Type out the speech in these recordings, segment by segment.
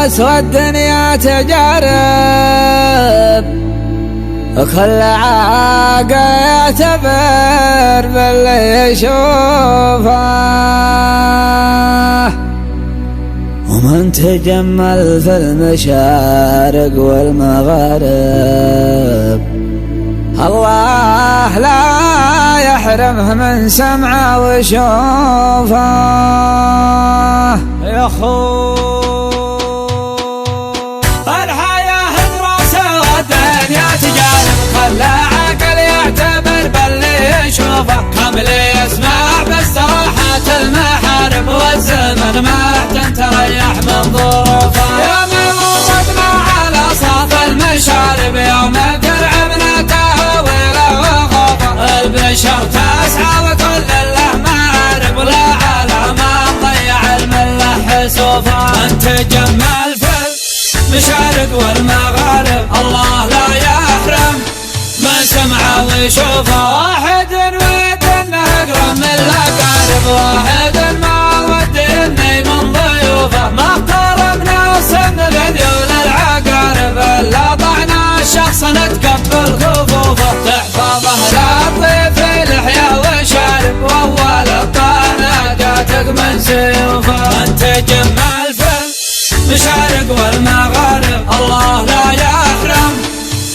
والدنيا تجارب، وكل عاقل يعتبر باللي يشوفه. ومن تجمل في المشارق والمغارب الله لا يحرمه من سمعه وشوفه. يا خو الحياة دراسة والدنيا تجارب، خلى عقل يعتبر باللي يشوفه. كامل يسمع باستراحة المحارب، والزمن ما احتن تريح من ظروفه. يوم وصلنا على صاف المشارب، يوم ترعبنا تهويله وخوفه. البشر تسعى وكل له معارب، ولا على ما ضيع المله حسوفه. من تجمل في المشارق والمغارب الله لا يحرم من سمعه ويشوفه. واحد ود انه اقرب من الاقارب، واحد ما ود اني من ضيوفه. ما اقتربنا صن بذيول العقارب، الا ضعنا الشخص نتقبل كفوفه. تحفظه لا طيف لحيه وشارب، واول الطناقاتك من سيوفه. من تجمل في المشارق والمغارب الله لا يحرم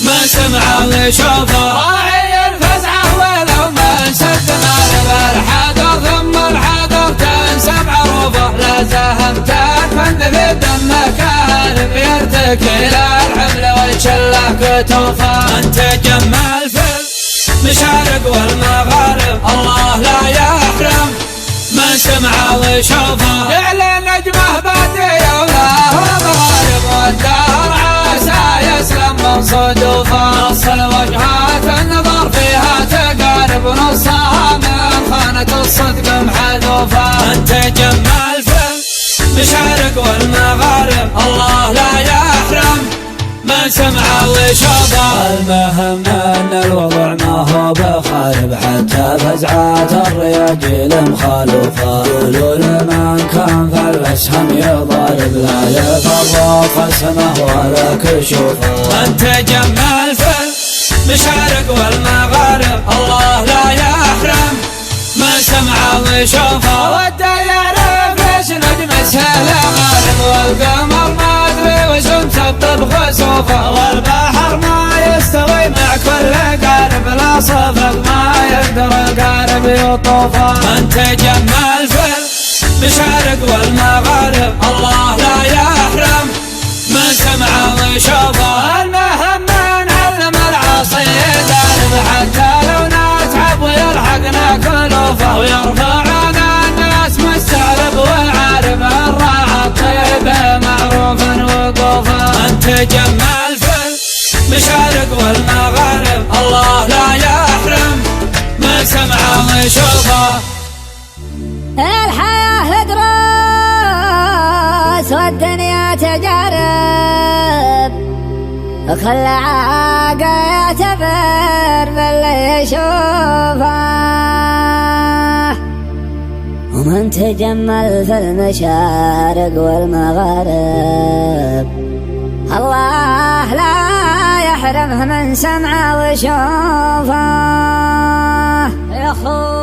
من سمعه ويشوفه. راعي الفزعه ولو من سد مارب، الحذر ثم الحذر تنسب عروفه. لا زهمت تفند في دمك هارب، يرتكي الحمل والشله كتوفه. من تجمل في المشارق والمغارب الله لا يحرم من سمعه ويشوفه. يعلن نجمه بادية ولا هو مغارب، والدهر عسى يسلم من صدوفه. نص الوجهات النظر فيها تقارب، ونصها من خانة الصدق محذوفه. من تجمل في المشارق والمغارب الله لا يحرم من سمعه ويشوفه. المهم ان الوضع ما هو بخارب، حتى فزعات الرياجيل مخالوفه. قولوا لمن كان في الاسهم يضارب، لا يفرق اسمه ولا كشوفه. من تجمل في المشارق والمغارب الله لا يحرم من سمعه ويشوفه. وده يعرف ليش نجم سهل غالب، والقمر ما ادري وش مسبب خسوفه. والبحر ما يستوي مع كل قارب، لا صفق ما يقدر القارب يطوفه. من تجمل في المشارق والمغارب الله لا يحرم من سمعه ويشوفه. المهم نعلم العاصي دارب، حتى لو نتعب ويلحقنا كلوفه. ويرفعنا الناس مستعرب والعارب، الراعى الطيب معروفا وقوفه. من تجمل في المشارق والمغارب الله لا يحرم من سمعه ويشوفه. الحياة دروس والدنيا تجارب، وكل عاقل يعتبر باللي يشوفه. ومن تجمل في المشارق والمغارب الله لا يحرمه من سمعه ويشوفه. يا خو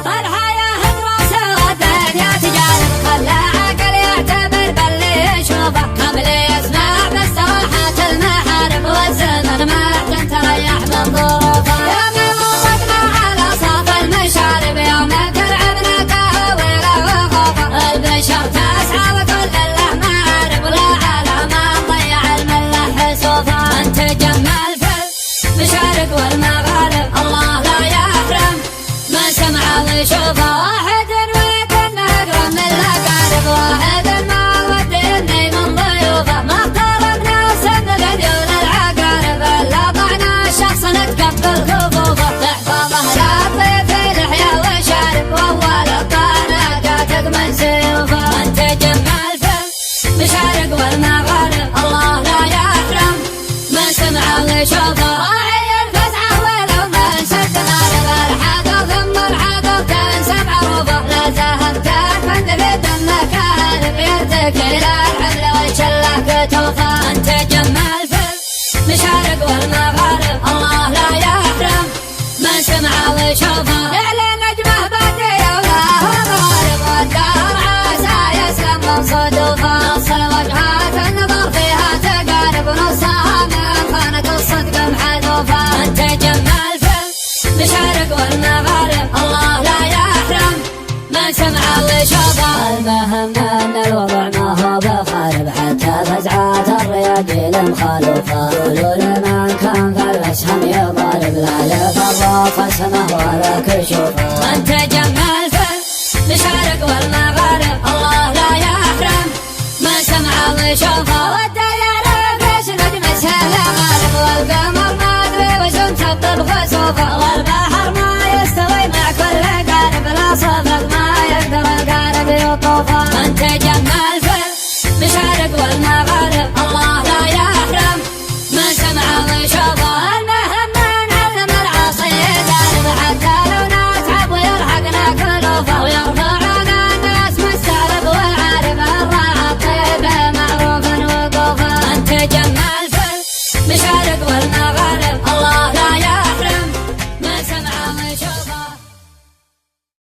الحياة دراسة والدنيا تجارب، خلى عقل يعتبر باللي يشوفه. كامل يسمع باستراحة المحارب، والزمن ما احتن تريح من ظروفه. يوم وصلنا على صاف المشارب، يوم ترعبنا تهويله وخوفه. البشر تسعى وكل له معارب، ولا على ما ضيع المله حسوفه. من تجمل في المشارق والمغارب الله لا يحرم من سمعه ويشوفه. واحد ود انه اقرب من الاقارب، واحد ما ود اني من ضيوفه. ما اقتربنا صن بذيول العقارب، الا ضعنا الشخص نتقبل كفوفه. تحفظه لا طيف لحيه وشارب، واول الطناقاتك من سيوفه. من تجمل في المشارق والمغارب الله لا يحرم من سمعه ويشوفه. راعي الفزعه ولو من سد مارب، الحذر ثم الحذر تنسب عروفه. لا زهمت تفند في دمك هارب، والسماء ولا كشوفه وانت جملت مشارق والمغارب الله لا يحرم من سمع وشوفه والديار بيش ندمسها الغارب والقمر ما ادري وش انت الطبخ سوفه والبحر